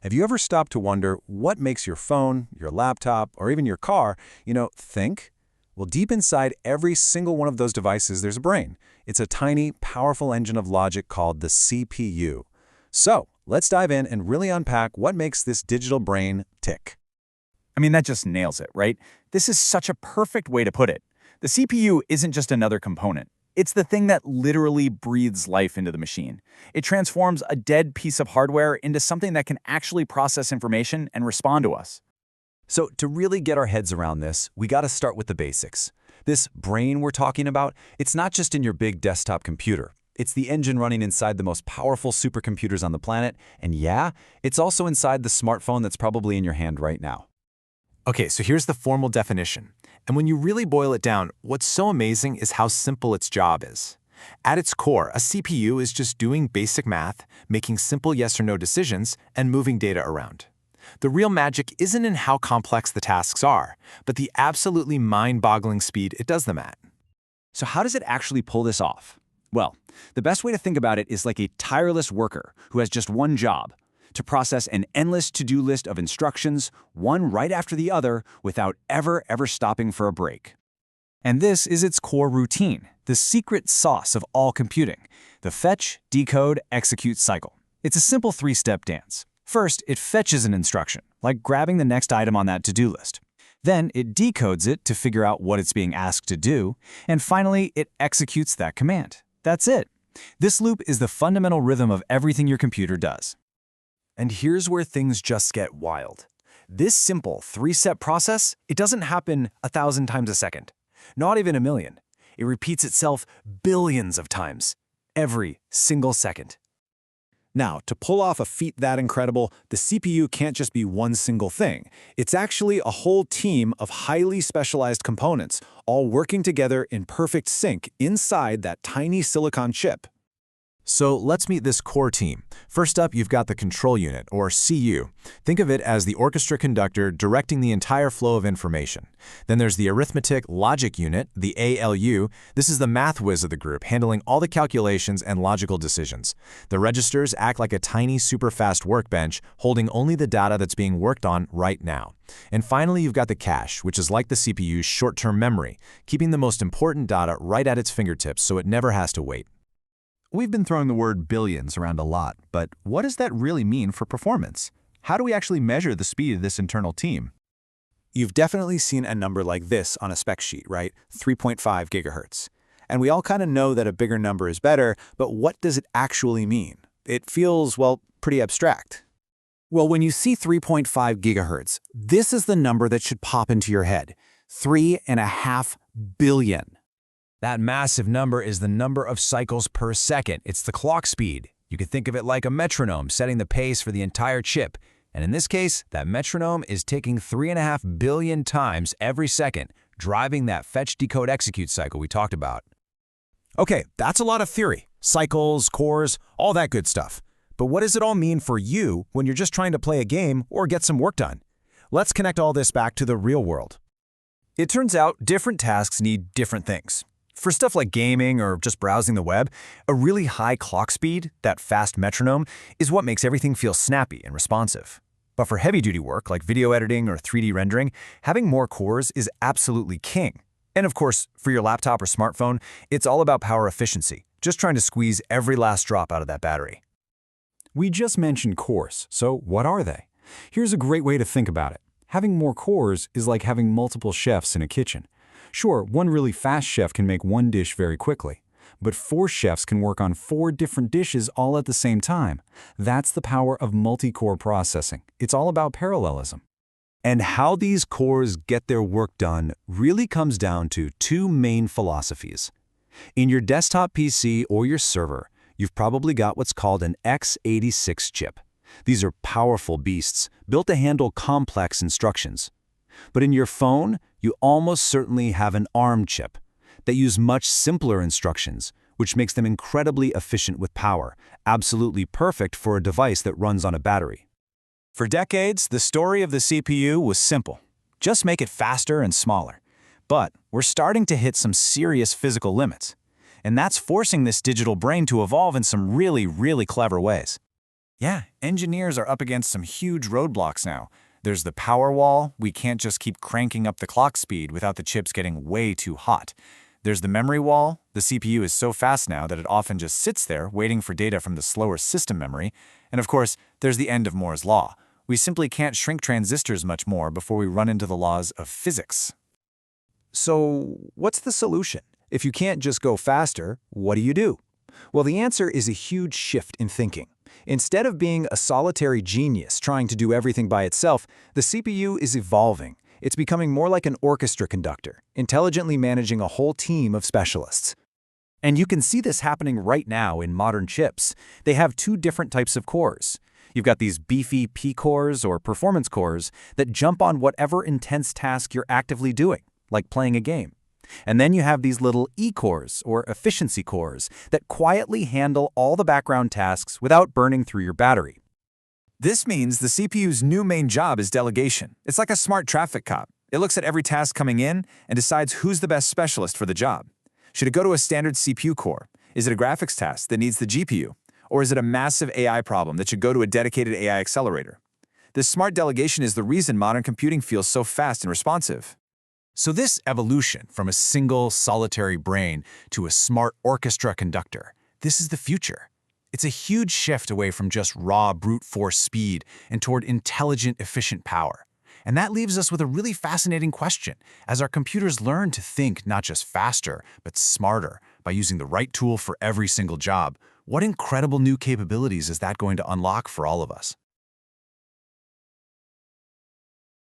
Have you ever stopped to wonder what makes your phone, your laptop, or even your car, think? Well, deep inside every single one of those devices, there's a brain. It's a tiny, powerful engine of logic called the CPU. So, let's dive in and really unpack what makes this digital brain tick. I mean, that just nails it, right? This is such a perfect way to put it. The CPU isn't just another component. It's the thing that literally breathes life into the machine. It transforms a dead piece of hardware into something that can actually process information and respond to us. So to really get our heads around this, we got to start with the basics. This brain we're talking about, it's not just in your big desktop computer. It's the engine running inside the most powerful supercomputers on the planet, and yeah, it's also inside the smartphone that's probably in your hand right now. Okay, so here's the formal definition. And when you really boil it down, what's so amazing is how simple its job is. At its core, a CPU is just doing basic math, making simple yes or no decisions, and moving data around. The real magic isn't in how complex the tasks are, but the absolutely mind-boggling speed it does them at. So how does it actually pull this off? Well, the best way to think about it is like a tireless worker who has just one job: to process an endless to-do list of instructions, one right after the other, without ever stopping for a break. And this is its core routine, the secret sauce of all computing, the fetch-decode-execute cycle. It's a simple three-step dance. First, it fetches an instruction, like grabbing the next item on that to-do list. Then it decodes it to figure out what it's being asked to do, and finally, it executes that command. That's it. This loop is the fundamental rhythm of everything your computer does. And here's where things just get wild. This simple three-step process, it doesn't happen 1,000 times a second, not even 1,000,000. It repeats itself billions of times, every single second. Now, to pull off a feat that incredible, the CPU can't just be one single thing. It's actually a whole team of highly specialized components, all working together in perfect sync inside that tiny silicon chip. So let's meet this core team. First up, you've got the control unit, or CU. Think of it as the orchestra conductor directing the entire flow of information. Then there's the Arithmetic Logic Unit, the ALU. This is the math whiz of the group, handling all the calculations and logical decisions. The registers act like a tiny, super-fast workbench, holding only the data that's being worked on right now. And finally, you've got the cache, which is like the CPU's short-term memory, keeping the most important data right at its fingertips so it never has to wait. We've been throwing the word billions around a lot, but what does that really mean for performance? How do we actually measure the speed of this internal team? You've definitely seen a number like this on a spec sheet, right? 3.5 gigahertz. And we all kind of know that a bigger number is better, but what does it actually mean? It feels, well, pretty abstract. Well, when you see 3.5 gigahertz, this is the number that should pop into your head. 3.5 billion. That massive number is the number of cycles per second. It's the clock speed. You can think of it like a metronome setting the pace for the entire chip. And in this case, that metronome is ticking 3.5 billion times every second, driving that fetch-decode-execute cycle we talked about. Okay, that's a lot of theory. Cycles, cores, all that good stuff. But what does it all mean for you when you're just trying to play a game or get some work done? Let's connect all this back to the real world. It turns out different tasks need different things. For stuff like gaming or just browsing the web, a really high clock speed, that fast metronome, is what makes everything feel snappy and responsive. But for heavy-duty work like video editing or 3D rendering, having more cores is absolutely king. And of course, for your laptop or smartphone, it's all about power efficiency, just trying to squeeze every last drop out of that battery. We just mentioned cores, so what are they? Here's a great way to think about it. Having more cores is like having multiple chefs in a kitchen. Sure, one really fast chef can make one dish very quickly, but 4 chefs can work on 4 different dishes all at the same time. That's the power of multi-core processing. It's all about parallelism. And how these cores get their work done really comes down to 2 main philosophies. In your desktop PC or your server, you've probably got what's called an x86 chip. These are powerful beasts, built to handle complex instructions. But in your phone, you almost certainly have an ARM chip that use much simpler instructions, which makes them incredibly efficient with power, absolutely perfect for a device that runs on a battery. For decades, the story of the CPU was simple. Just make it faster and smaller. But we're starting to hit some serious physical limits. And that's forcing this digital brain to evolve in some really clever ways. Yeah, engineers are up against some huge roadblocks now. There's the power wall. We can't just keep cranking up the clock speed without the chips getting way too hot. There's the memory wall. The CPU is so fast now that it often just sits there waiting for data from the slower system memory. And of course, there's the end of Moore's law. We simply can't shrink transistors much more before we run into the laws of physics. So, what's the solution? If you can't just go faster, what do? Well, the answer is a huge shift in thinking. Instead of being a solitary genius trying to do everything by itself, the CPU is evolving. It's becoming more like an orchestra conductor, intelligently managing a whole team of specialists. And you can see this happening right now in modern chips. They have two different types of cores. You've got these beefy P-cores or performance cores that jump on whatever intense task you're actively doing, like playing a game. And then you have these little E-cores or efficiency cores that quietly handle all the background tasks without burning through your battery. This means the CPU's new main job is delegation. It's like a smart traffic cop. It looks at every task coming in and decides who's the best specialist for the job. Should it go to a standard CPU core? Is it a graphics task that needs the GPU? Or is it a massive AI problem that should go to a dedicated AI accelerator? This smart delegation is the reason modern computing feels so fast and responsive. So this evolution from a single, solitary brain to a smart orchestra conductor, this is the future. It's a huge shift away from just raw brute force speed and toward intelligent, efficient power. And that leaves us with a really fascinating question. As our computers learn to think not just faster, but smarter by using the right tool for every single job, what incredible new capabilities is that going to unlock for all of us?